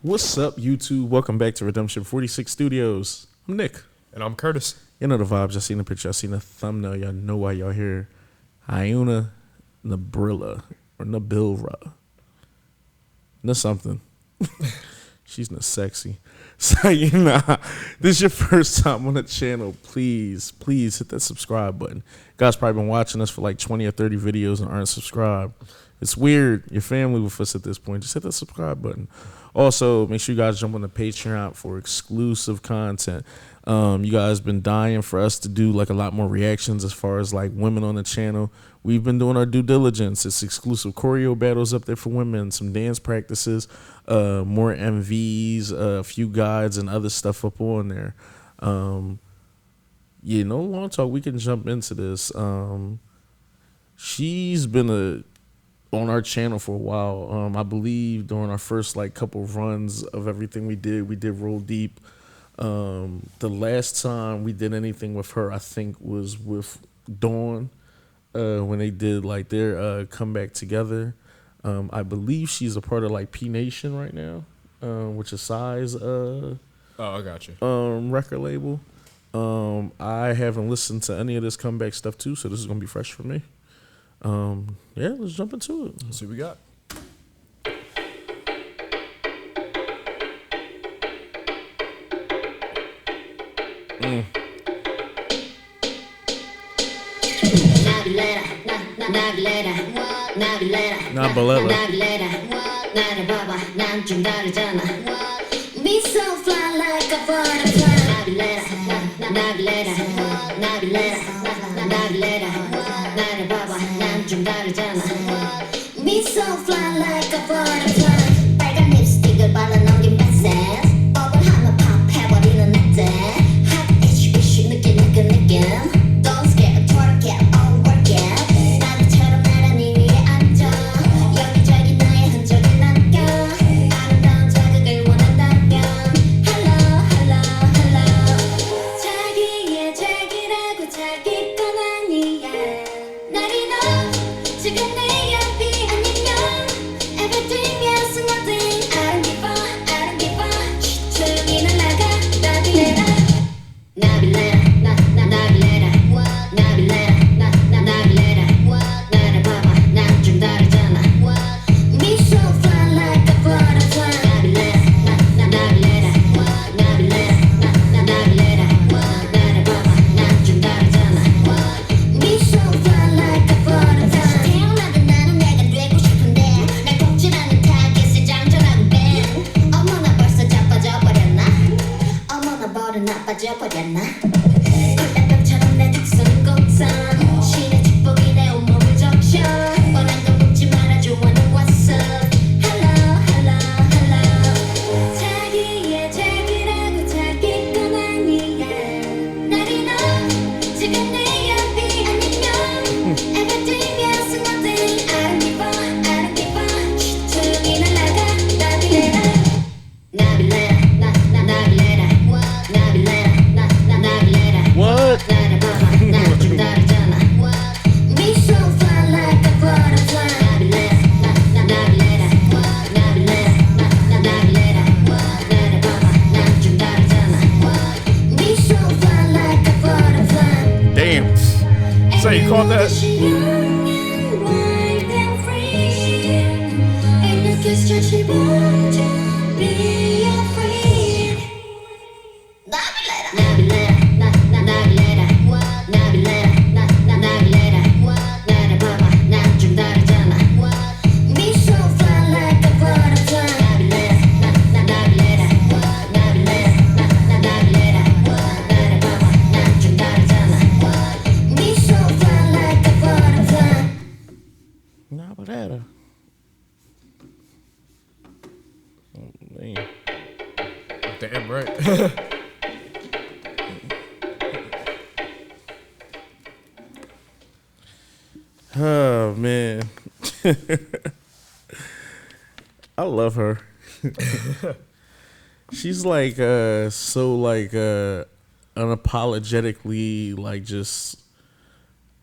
What's up, YouTube? Welcome back to Redemption 46 Studios. I'm Nick. And I'm Curtis. You know the vibes. I seen the picture. I seen the thumbnail. Y'all know why y'all here. HyunA Nabillera or Nabillera. No something. She's not sexy. So, this is your first time on the channel. Please hit that subscribe button. Guys probably been watching us for like 20 or 30 videos and aren't subscribed. It's weird. Your family with us at this point. Just hit that subscribe button. Also, make sure you guys jump on the Patreon for exclusive content. You guys been dying for us to do like a lot more reactions as far as like women on the channel. We've been doing our due diligence. It's exclusive choreo battles up there for women, some dance practices, more MVs, a few guides and other stuff up on there. No long talk. We can jump into this. She's been on our channel for a while. I believe during our first like couple of runs of everything we did Roll Deep. The last time we did anything with her, I think, was with Dawn when they did like their comeback together. I believe she's a part of like P Nation right now, which is Psy's I got you. record label. I haven't listened to any of this comeback stuff too, so this is gonna be fresh for me. Yeah, let's jump into it. Let's see what we got. Nabillera. 나를 봐봐 난 좀 다르잖아 Me so fly like a butterfly 나빌레라 나를 봐봐 난 좀 다르잖아 Me so fly like a butterfly 빨간 립스틱을 발라넘긴 뱃살 버블 하나 팝 해버리는 내 Hot ish 느낌 Don't scare twerk it all work it 나비처럼 나란히 위에 앉아 여기저기 나의 흔적을 남겨 아름다운 자극을 원한다면 Hello 자기의 자기라고 자기 건 아니야 나를 너 지금 내 옆이 아니면 Everything else nothing I don't give a 조용히 날아가 나빌레라 나를 봐봐 난 좀 다르잖아 Me so fly like a butterfly 나빌레라 나를 봐봐 난 좀 다르잖아 Me so fly like a butterfly 태어나던 나는 내가 되고 싶은데 날 꺾지라는 타겟에 장전하고 밴 어머나 벌써 자빠져 버렸나 어머나 버릇 나빠져버렸나 콜라병처럼 내 특수는 곡선 신의 축복이 내 온몸을 적셔 뻔한 거 묻지 말아줘 wanna what's up Hello 자기의 자기라고 자기 건 아니야 나를 너 지금 내 옆이 아니면 Everything else nothing I don't give a 조용히 날아가 나빌레라 What? 나를 봐봐 난 좀 다르잖아 Me so fly like a butterfly 나빌레라 나를 봐봐 난 좀 다르잖아 Me so fly like a butterfly Damn. So you caught that? 나를 봐봐 난 좀 다르잖아 Me so fly like a butterfly 나빌레라 나를 봐봐 난 좀 다르잖아 Me so fly like a butterfly Nabillera. Man. Damn right. Oh man. I love her. She's like so like unapologetically like just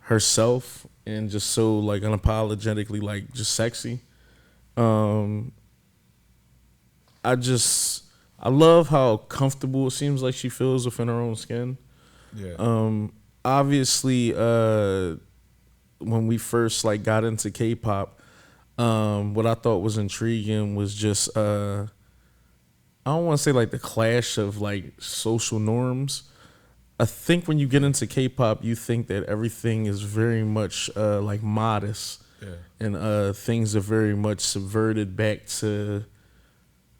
herself and just so like unapologetically like just sexy. I love how comfortable it seems like she feels within her own skin. Yeah. Obviously, when we first like got into K-pop, what I thought was intriguing was just I don't want to say like the clash of like social norms. I think when you get into K-pop, you think that everything is very much like modest, and things are very much subverted back to,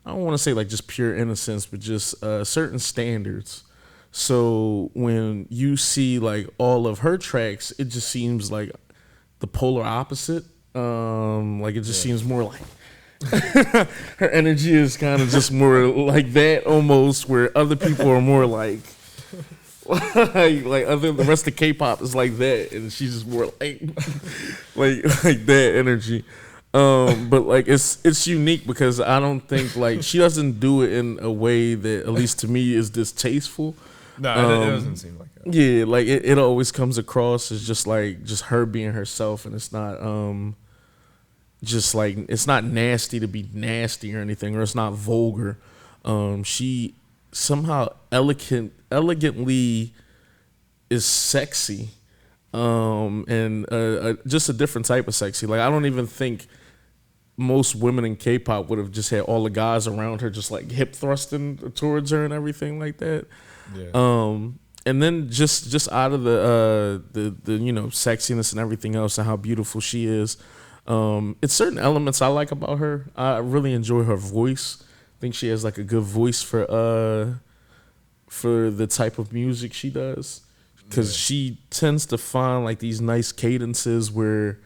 I don't want to say like just pure innocence, but just certain standards. So when you see like all of her tracks, it just seems like the polar opposite. Like it just seems more like her energy is kind of just more like that almost, where other people are more like like other the rest of K-pop is like that, and she's just more like like that energy. But like it's unique because I don't think like she doesn't do it in a way that at least to me is distasteful. No, it doesn't seem like that. Yeah, like it always comes across as just like just her being herself, and it's not just like it's not nasty to be nasty or anything, or it's not vulgar. She somehow elegantly is sexy, and just a different type of sexy. Like I don't even think most women in K-pop would have just had all the guys around her just like hip thrusting towards her and everything like that. Yeah. And then just out of the you know sexiness and everything else and how beautiful she is, it's certain elements I like about her. I really enjoy her voice. I think she has like a good voice for the type of music she does, because she tends to find like these nice cadences where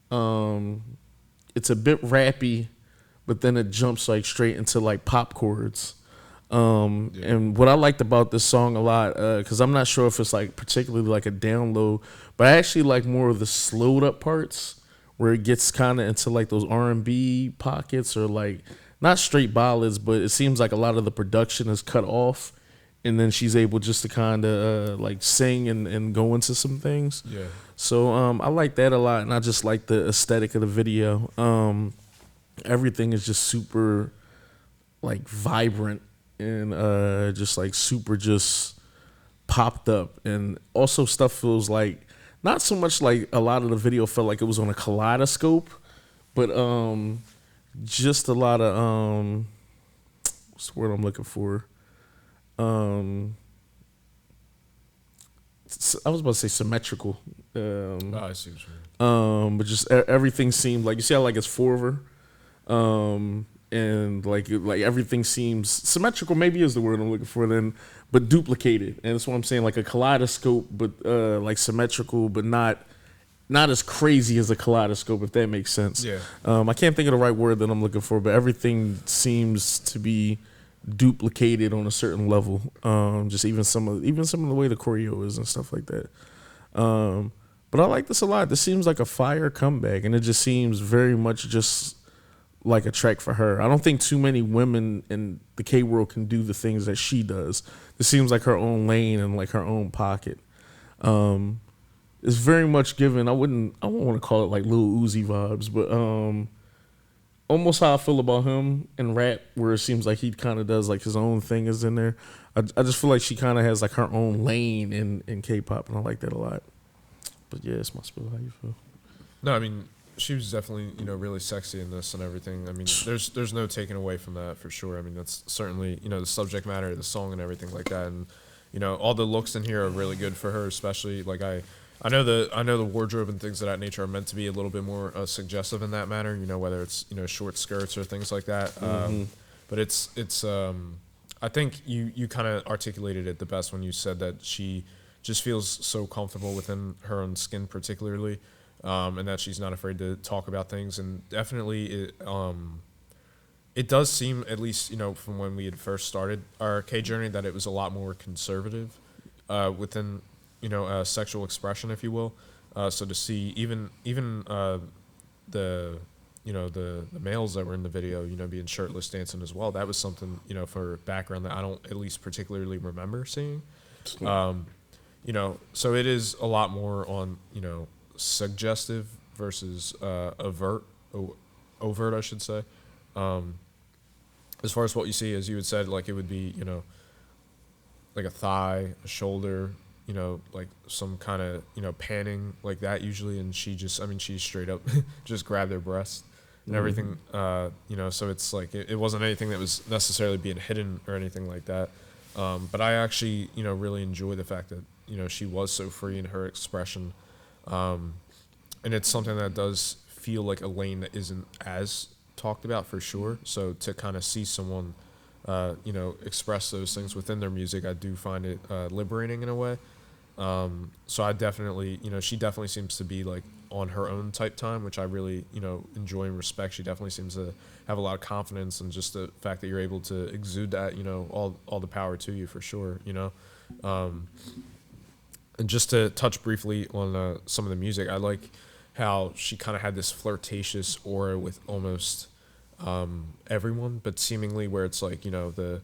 it's a bit rappy, but then it jumps like straight into like pop chords. And what I liked about this song a lot, because I'm not sure if it's like particularly like a download, but I actually like more of the slowed up parts where it gets kind of into like those R&B pockets, or like not straight ballads, but it seems like a lot of the production is cut off, and then she's able just to kind of like sing and go into some things. Yeah. So I like that a lot, and I just like the aesthetic of the video. Everything is just super like vibrant and just like super just popped up, and also stuff feels like not so much like a lot of the video felt like it was on a kaleidoscope, but just a lot of what's the word I'm looking for? I was about to say symmetrical. I see what you mean. But just everything seemed like, you see how like it's forever, and like everything seems symmetrical. Maybe is the word I'm looking for. Then, but duplicated, and that's what I'm saying. Like a kaleidoscope, but like symmetrical, but not as crazy as a kaleidoscope, if that makes sense. Yeah. I can't think of the right word that I'm looking for, but everything seems to be duplicated on a certain level. Just even some of the way the choreo is and stuff like that. But I like this a lot. This seems like a fire comeback, and it just seems very much just like a track for her. I don't think too many women in the K world can do the things that she does. This seems like her own lane and like her own pocket. It's very much given. I wouldn't want to call it like Lil Uzi vibes, but almost how I feel about him in rap, where it seems like he kind of does like his own thing is in there. I just feel like she kind of has like her own lane in K-pop, and I like that a lot. But yeah, it's my spill. How you feel? No, I mean, she was definitely, really sexy in this and everything. I mean, there's no taking away from that for sure. I mean, that's certainly, the subject matter of the song and everything like that. And, all the looks in here are really good for her, especially like I know the wardrobe and things of that nature are meant to be a little bit more suggestive in that manner, whether it's, short skirts or things like that. But it's I think you kind of articulated it the best when you said that she just feels so comfortable within her own skin particularly. And that she's not afraid to talk about things, and definitely it does seem, at least from when we had first started our K journey, that it was a lot more conservative within sexual expression, if you will. So to see even the males that were in the video being shirtless dancing as well, that was something for background that I don't at least particularly remember seeing. So it is a lot more on suggestive versus overt, I should say. as far as what you see, as you had said, like it would be, you know, like a thigh, a shoulder, you know, like some kind of, you know, panning like that usually. And she just, I mean, she straight up just grabbed her breast and everything, you know, so it's like, it wasn't anything that was necessarily being hidden or anything like that. But I actually, you know, really enjoy the fact that, you know, she was so free in her expression. And it's something that does feel like a lane that isn't as talked about for sure. So to kind of see someone, you know, express those things within their music, I do find it liberating in a way. So I definitely, you know, she definitely seems to be like on her own type time, which I really, you know, enjoy and respect. She definitely seems to have a lot of confidence, and just the fact that you're able to exude that, you know, all the power to you for sure, you know. And just to touch briefly on some of the music, I like how she kind of had this flirtatious aura with almost everyone, but seemingly where it's like, you know, the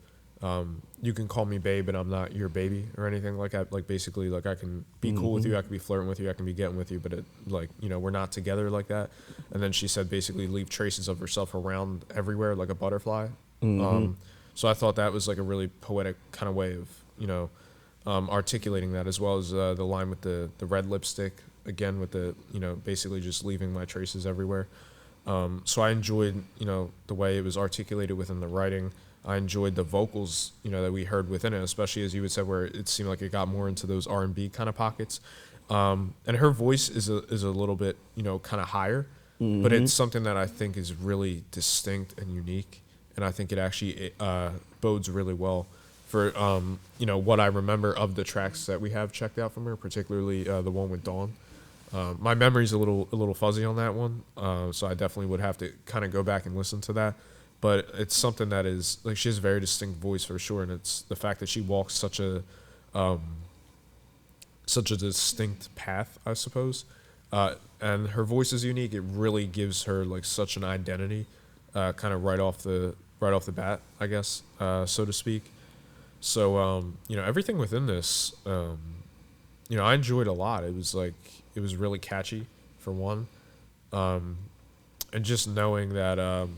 you can call me babe, but I'm not your baby or anything like that. Like basically, like I can be cool with you, I can be flirting with you, I can be getting with you, but it, like, you know, we're not together like that. And then she said basically leave traces of herself around everywhere like a butterfly. So I thought that was like a really poetic kind of way of, you know, articulating that, as well as the line with the red lipstick, again with the, you know, basically just leaving my traces everywhere. So I enjoyed, you know, the way it was articulated within the writing. I enjoyed the vocals, you know, that we heard within it, especially as you would say, where it seemed like it got more into those R&B kind of pockets. And her voice is a little bit, you know, kind of higher, but it's something that I think is really distinct and unique, and I think it actually bodes really well for, you know, what I remember of the tracks that we have checked out from her, particularly the one with Dawn. My memory's a little fuzzy on that one, so I definitely would have to kind of go back and listen to that. But it's something that is, like, she has a very distinct voice for sure, and it's the fact that she walks such a distinct path, I suppose. And her voice is unique. It really gives her like such an identity, kind of right off the bat, I guess, so to speak. So you know, everything within this, you know, I enjoyed a lot. It was really catchy for one, and just knowing that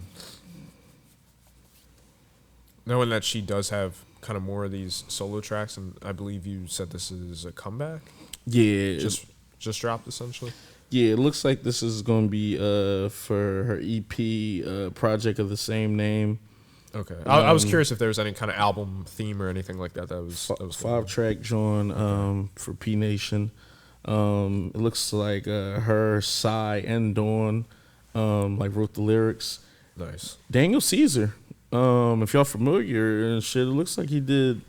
she does have kind of more of these solo tracks, and I believe you said this is a comeback. Yeah, just dropped essentially. Yeah, it looks like this is going to be for her EP project of the same name. Okay, I was curious if there was any kind of album theme or anything like that. That was 5-track joint for P Nation. It looks like her, Psy, and Dawn like wrote the lyrics. Nice. Daniel Caesar, if y'all familiar and shit, it looks like he did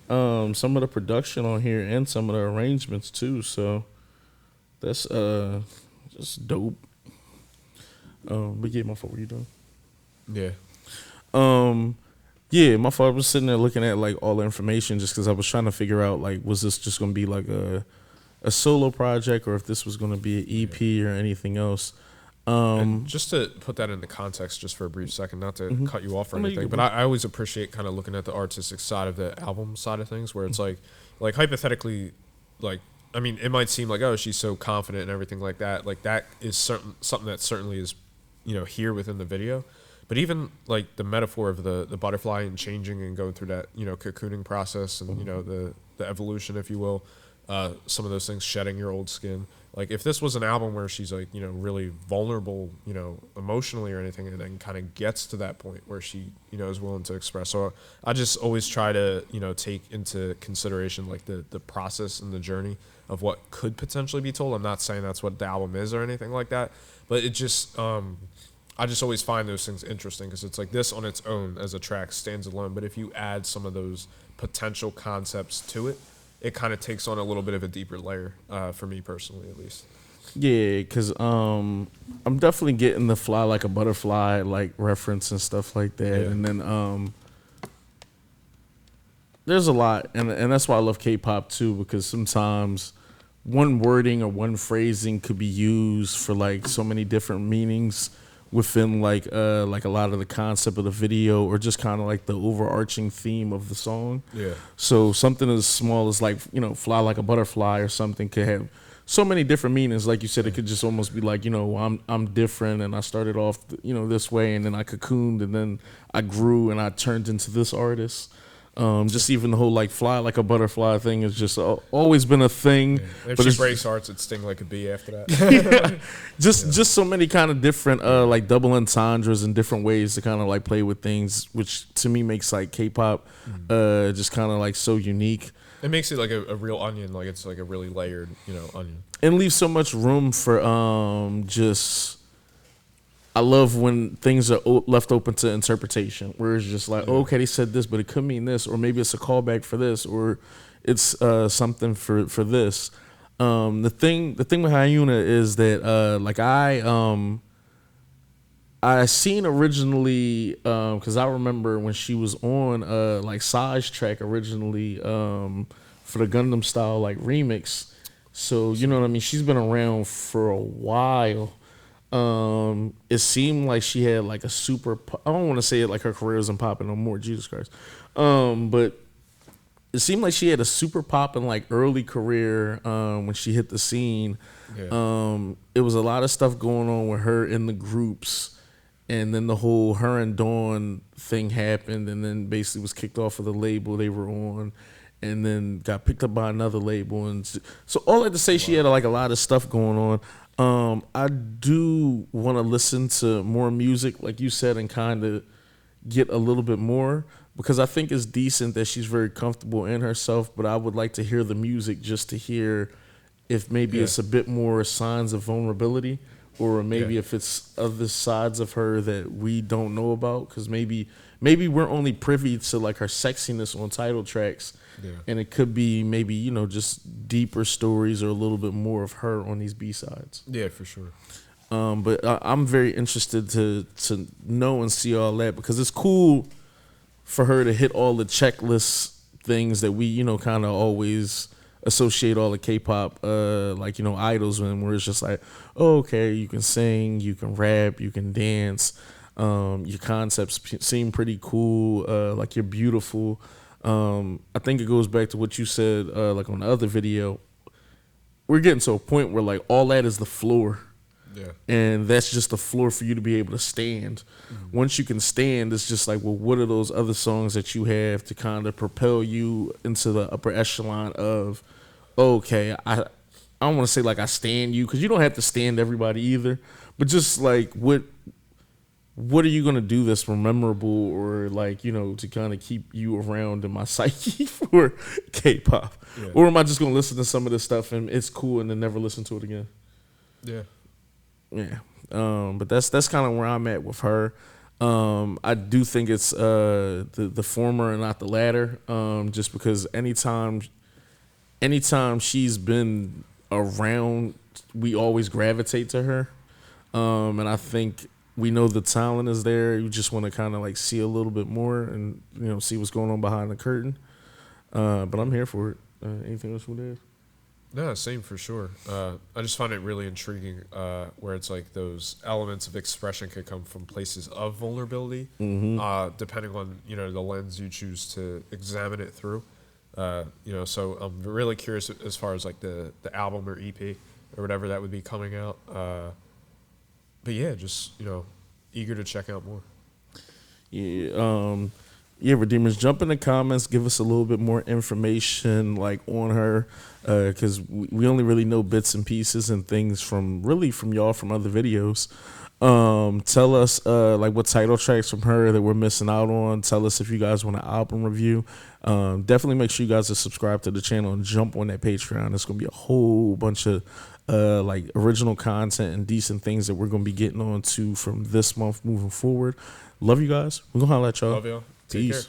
some of the production on here and some of the arrangements too. So that's just dope. But yeah, my fault. What are you doing? Yeah. Yeah, my fault. I was sitting there looking at like all the information just because I was trying to figure out like, was this just gonna be like a solo project, or if this was gonna be an EP or anything else. And just to put that into context, just for a brief second, not to cut you off or anything, but I always appreciate kind of looking at the artistic side of the album side of things, where it's like hypothetically, like, I mean, it might seem like, oh, she's so confident and everything like that. Like, that is something that certainly is, you know, here within the video. But even like the metaphor of the butterfly and changing and going through that, you know, cocooning process and, you know, the evolution, if you will, some of those things, shedding your old skin. Like, if this was an album where she's like, you know, really vulnerable, you know, emotionally or anything, and then kind of gets to that point where she, you know, is willing to express. So I just always try to, you know, take into consideration like the process and the journey of what could potentially be told. I'm not saying that's what the album is or anything like that, but it just, I just always find those things interesting, because it's like this on its own as a track stands alone, but if you add some of those potential concepts to it, it kind of takes on a little bit of a deeper layer, for me personally, at least. Yeah, because I'm definitely getting the fly like a butterfly like reference and stuff like that. Yeah. And then there's a lot, and that's why I love K-pop too, because sometimes one wording or one phrasing could be used for like so many different meanings within like a lot of the concept of the video, or just kind of like the overarching theme of the song. Yeah. So something as small as like, you know, fly like a butterfly or something could have so many different meanings. Like you said, it could just almost be like, I'm different, and I started off, this way, and then I cocooned, and then I grew, and I turned into this artist. Just even the whole like fly like a butterfly thing is just always been a thing. Yeah. If but she breaks hearts, it'd sting like a bee after that. Just so many kind of different like double entendres and different ways to kind of like play with things, which to me makes like K-pop just kind of like so unique. It makes it like a real onion, like it's like a really layered, onion. And leaves so much room for just. I love when things are left open to interpretation, where it's just like, okay, they said this, but it could mean this, or maybe it's a callback for this, or it's something for this. The thing with HyunA is that like I seen originally because I remember when she was on like Psy's track originally for the Gundam Style like remix. So you know what I mean. She's been around for a while. It seemed like she had like a super. I don't want to say it like her career isn't popping no more. Jesus Christ. But it seemed like she had a super popping like early career when she hit the scene. Yeah. It was a lot of stuff going on with her in the groups, and then the whole her and Dawn thing happened, and then basically was kicked off of the label they were on, and then got picked up by another label, and so all that to say, she had like a lot of stuff going on. I do want to listen to more music, like you said, and kind of get a little bit more, because I think it's decent that she's very comfortable in herself, but I would like to hear the music just to hear if maybe it's a bit more signs of vulnerability, or maybe if it's other sides of her that we don't know about, because maybe we're only privy to like her sexiness on title tracks. Yeah. And it could be maybe, just deeper stories or a little bit more of her on these B-sides. Yeah, for sure. But I'm very interested to know and see all that, because it's cool for her to hit all the checklist things that we, kind of always associate all the K-pop, idols with, where it's just like, oh, okay, you can sing, you can rap, you can dance, your concepts seem pretty cool, like you're beautiful. I think it goes back to what you said, like on the other video. We're getting to a point where like all that is the floor. Yeah. And that's just the floor for you to be able to stand. Mm-hmm. Once you can stand, it's just like, well, what are those other songs that you have to kind of propel you into the upper echelon of, okay, I don't want to say like I stand you, because you don't have to stand everybody either, but just like what are you going to do that's memorable, or like, to kind of keep you around in my psyche for K-pop? Yeah. Or am I just going to listen to some of this stuff and it's cool and then never listen to it again? Yeah. Yeah. But that's kind of where I'm at with her. I do think it's the former and not the latter, just because anytime she's been around, we always gravitate to her. And I think we know the talent is there. You just want to kind of like see a little bit more and, see what's going on behind the curtain. But I'm here for it. Anything else with that? No, same for sure. I just find it really intriguing where it's like those elements of expression could come from places of vulnerability, depending on, the lens you choose to examine it through. So I'm really curious as far as like the album or EP or whatever that would be coming out. But yeah, just, eager to check out more. Yeah, Redeemers, jump in the comments, give us a little bit more information like on her, because we only really know bits and pieces and things from y'all from other videos. Tell us like what title tracks from her that we're missing out on. Tell us if you guys want an album review. Definitely make sure you guys are subscribed to the channel and jump on that Patreon. There's gonna be a whole bunch of like original content and decent things that we're gonna be getting on to from this month moving forward. Love you guys. We're gonna holla at y'all. Love y'all. Take care.